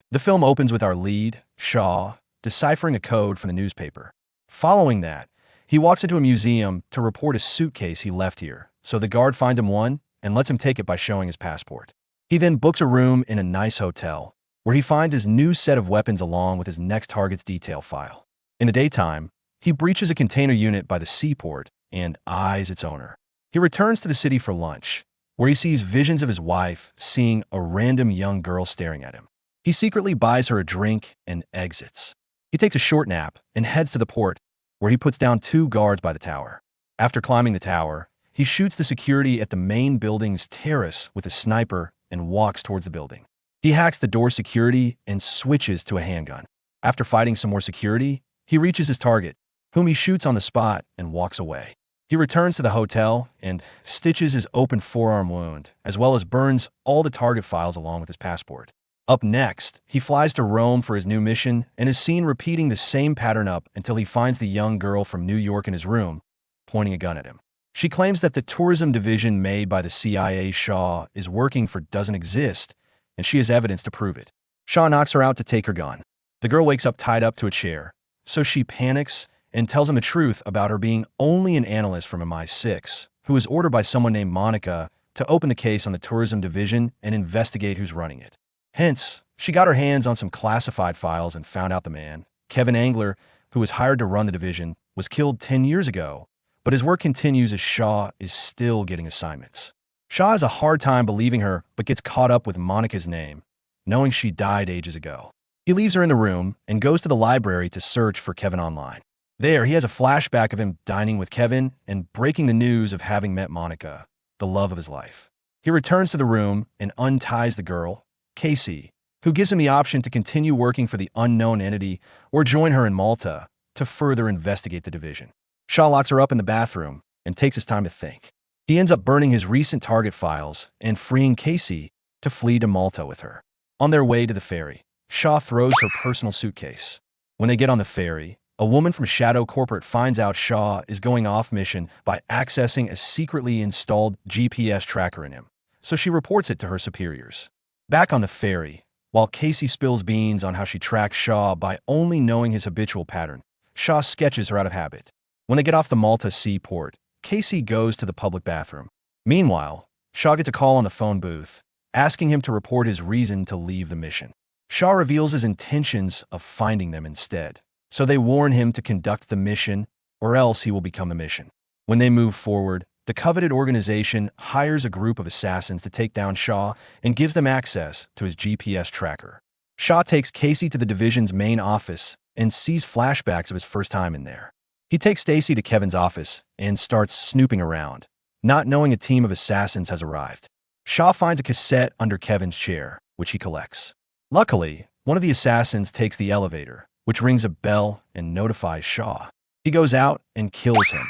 The film opens with our lead, Shaw, deciphering a code from the newspaper. Following that, he walks into a museum to report a suitcase he left here, so the guard finds him one and lets him take it by showing his passport. He then books a room in a nice hotel, where he finds his new set of weapons along with his next target's detail file. In the daytime, he breaches a container unit by the seaport and eyes its owner. He returns to the city for lunch, where he sees visions of his wife seeing a random young girl staring at him. He secretly buys her a drink and exits. He takes a short nap and heads to the port, where he puts down 2 guards by the tower. After climbing the tower, he shoots the security at the main building's terrace with a sniper and walks towards the building. He hacks the door security and switches to a handgun. After fighting some more security, he reaches his target, whom he shoots on the spot and walks away. He returns to the hotel and stitches his open forearm wound, as well as burns all the target files along with his passport. Up next, he flies to Rome for his new mission and is seen repeating the same pattern up until he finds the young girl from New York in his room, pointing a gun at him. She claims that the tourism division made by the CIA Shaw is working for doesn't exist, and she has evidence to prove it. Shaw knocks her out to take her gun. The girl wakes up tied up to a chair, so she panics and tells him the truth about her being only an analyst from MI6, who was ordered by someone named Monica to open the case on the tourism division and investigate who's running it. Hence, she got her hands on some classified files and found out the man, Kevin Angler, who was hired to run the division, was killed 10 years ago, but his work continues as Shaw is still getting assignments. Shaw has a hard time believing her, but gets caught up with Monica's name, knowing she died ages ago. He leaves her in the room and goes to the library to search for Kevin online. There, he has a flashback of him dining with Kevin and breaking the news of having met Monica, the love of his life. He returns to the room and unties the girl, Casey, who gives him the option to continue working for the unknown entity or join her in Malta to further investigate the division. Shaw locks her up in the bathroom and takes his time to think. He ends up burning his recent target files and freeing Casey to flee to Malta with her. On their way to the ferry, Shaw throws her personal suitcase. When they get on the ferry, a woman from Shadow Corporate finds out Shaw is going off mission by accessing a secretly installed GPS tracker in him, so she reports it to her superiors. Back on the ferry, while Casey spills beans on how she tracks Shaw by only knowing his habitual pattern, Shaw sketches her out of habit. When they get off the Malta seaport, Casey goes to the public bathroom. Meanwhile, Shaw gets a call on the phone booth, asking him to report his reason to leave the mission. Shaw reveals his intentions of finding them instead, so they warn him to conduct the mission or else he will become the mission. When they move forward, the coveted organization hires a group of assassins to take down Shaw and gives them access to his GPS tracker. Shaw takes Casey to the division's main office and sees flashbacks of his first time in there. He takes Stacy to Kevin's office and starts snooping around, not knowing a team of assassins has arrived. Shaw finds a cassette under Kevin's chair, which he collects. Luckily, one of the assassins takes the elevator, which rings a bell and notifies Shaw. He goes out and kills him,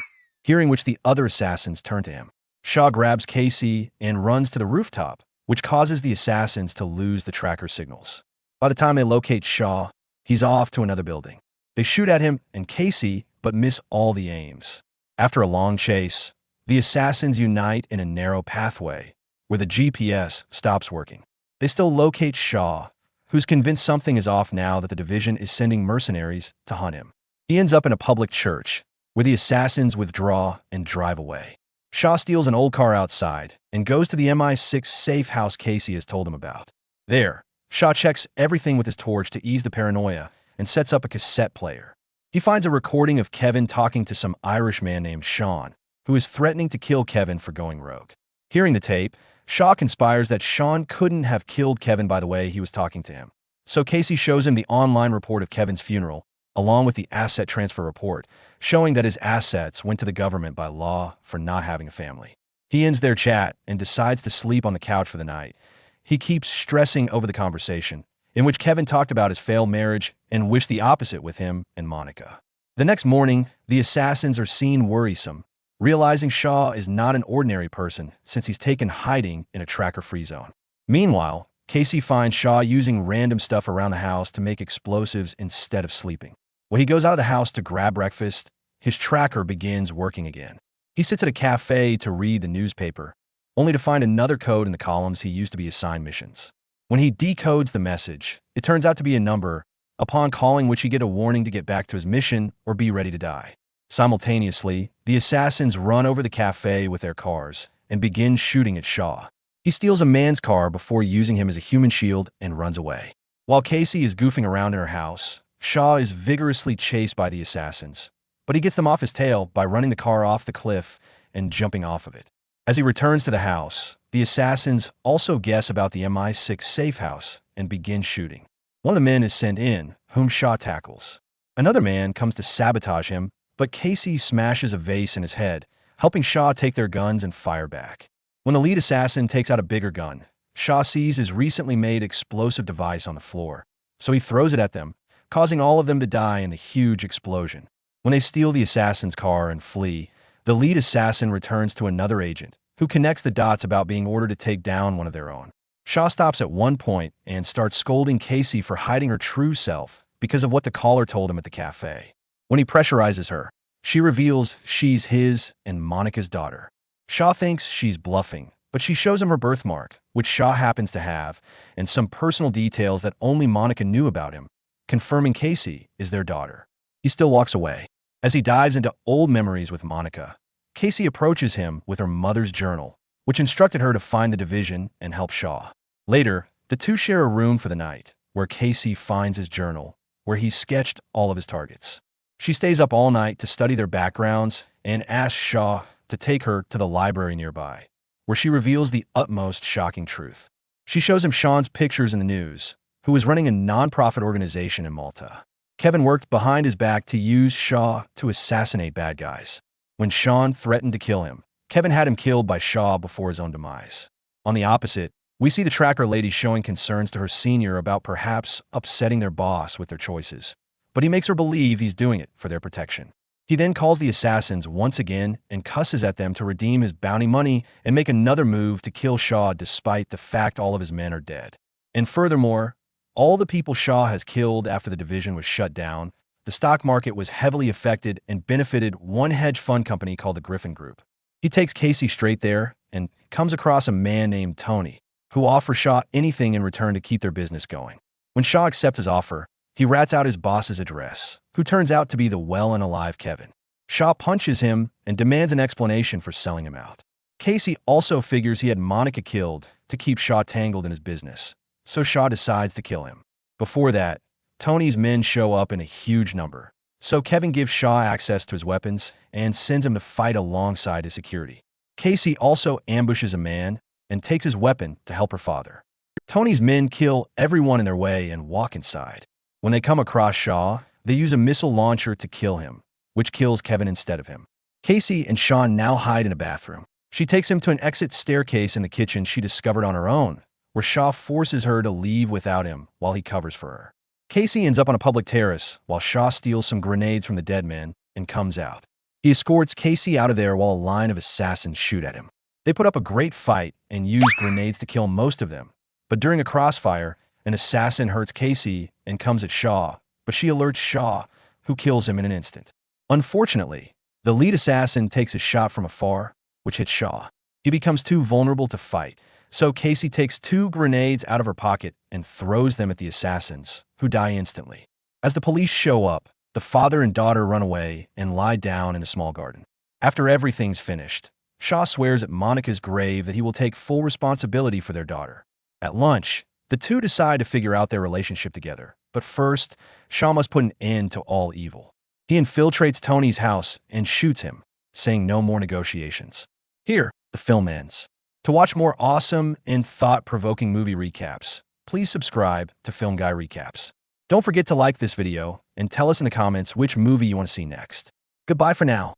hearing which the other assassins turn to him. Shaw grabs Casey and runs to the rooftop, which causes the assassins to lose the tracker signals. By the time they locate Shaw, he's off to another building. They shoot at him and Casey, but miss all the aims. After a long chase, the assassins unite in a narrow pathway where the GPS stops working. They still locate Shaw, who's convinced something is off now that the division is sending mercenaries to hunt him. He ends up in a public church, where the assassins withdraw and drive away. Shaw steals an old car outside and goes to the MI6 safe house Casey has told him about. There, Shaw checks everything with his torch to ease the paranoia and sets up a cassette player. He finds a recording of Kevin talking to some Irish man named Sean, who is threatening to kill Kevin for going rogue. Hearing the tape, Shaw conspires that Sean couldn't have killed Kevin by the way he was talking to him. So Casey shows him the online report of Kevin's funeral, along with the asset transfer report, showing that his assets went to the government by law for not having a family. He ends their chat and decides to sleep on the couch for the night. He keeps stressing over the conversation, in which Kevin talked about his failed marriage and wished the opposite with him and Monica. The next morning, the assassins are seen worrisome, realizing Shaw is not an ordinary person since he's taken hiding in a tracker-free zone. Meanwhile, Casey finds Shaw using random stuff around the house to make explosives instead of sleeping. When he goes out of the house to grab breakfast, his tracker begins working again. He sits at a cafe to read the newspaper, only to find another code in the columns he used to be assigned missions. When he decodes the message, it turns out to be a number, upon calling which he get a warning to get back to his mission or be ready to die. Simultaneously, the assassins run over the cafe with their cars and begin shooting at Shaw. He steals a man's car before using him as a human shield and runs away. While Casey is goofing around in her house, Shaw is vigorously chased by the assassins, but he gets them off his tail by running the car off the cliff and jumping off of it. As he returns to the house, the assassins also guess about the MI6 safe house and begin shooting. One of the men is sent in, whom Shaw tackles. Another man comes to sabotage him, but Casey smashes a vase in his head, helping Shaw take their guns and fire back. When the lead assassin takes out a bigger gun, Shaw sees his recently made explosive device on the floor, so he throws it at them, causing all of them to die in the huge explosion. When they steal the assassin's car and flee, the lead assassin returns to another agent, who connects the dots about being ordered to take down one of their own. Shaw stops at one point and starts scolding Casey for hiding her true self because of what the caller told him at the cafe. When he pressurizes her, she reveals she's his and Monica's daughter. Shaw thinks she's bluffing, but she shows him her birthmark, which Shaw happens to have, and some personal details that only Monica knew about him, confirming Casey is their daughter. He still walks away. As he dives into old memories with Monica, Casey approaches him with her mother's journal, which instructed her to find the division and help Shaw. Later, the two share a room for the night, where Casey finds his journal, where he sketched all of his targets. She stays up all night to study their backgrounds and asks Shaw to take her to the library nearby, where she reveals the utmost shocking truth. She shows him Sean's pictures in the news, who was running a non-profit organization in Malta. Kevin worked behind his back to use Shaw to assassinate bad guys. When Sean threatened to kill him, Kevin had him killed by Shaw before his own demise. On the opposite, we see the tracker lady showing concerns to her senior about perhaps upsetting their boss with their choices, but he makes her believe he's doing it for their protection. He then calls the assassins once again and cusses at them to redeem his bounty money and make another move to kill Shaw despite the fact all of his men are dead. And furthermore, all the people Shaw has killed after the division was shut down, the stock market was heavily affected and benefited one hedge fund company called the Griffin Group. He takes Casey straight there and comes across a man named Tony, who offers Shaw anything in return to keep their business going. When Shaw accepts his offer, he rats out his boss's address, who turns out to be the well and alive Kevin. Shaw punches him and demands an explanation for selling him out. Casey also figures he had Monica killed to keep Shaw tangled in his business, so Shaw decides to kill him. Before that, Tony's men show up in a huge number, so Kevin gives Shaw access to his weapons and sends him to fight alongside his security. Casey also ambushes a man and takes his weapon to help her father. Tony's men kill everyone in their way and walk inside. When they come across Shaw, they use a missile launcher to kill him, which kills Kevin instead of him. Casey and Sean now hide in a bathroom. She takes him to an exit staircase in the kitchen she discovered on her own, where Shaw forces her to leave without him while he covers for her. Casey ends up on a public terrace while Shaw steals some grenades from the dead men and comes out. He escorts Casey out of there while a line of assassins shoot at him. They put up a great fight and use grenades to kill most of them, but during a crossfire, an assassin hurts Casey and comes at Shaw, but she alerts Shaw, who kills him in an instant. Unfortunately, the lead assassin takes a shot from afar, which hits Shaw. He becomes too vulnerable to fight, so Casey takes 2 grenades out of her pocket and throws them at the assassins, who die instantly. As the police show up, the father and daughter run away and lie down in a small garden. After everything's finished, Shaw swears at Monica's grave that he will take full responsibility for their daughter. At lunch, the two decide to figure out their relationship together, but first, Shaw must put an end to all evil. He infiltrates Tony's house and shoots him, saying no more negotiations. Here, the film ends. To watch more awesome and thought-provoking movie recaps, please subscribe to Film Guy Recaps. Don't forget to like this video and tell us in the comments which movie you want to see next. Goodbye for now.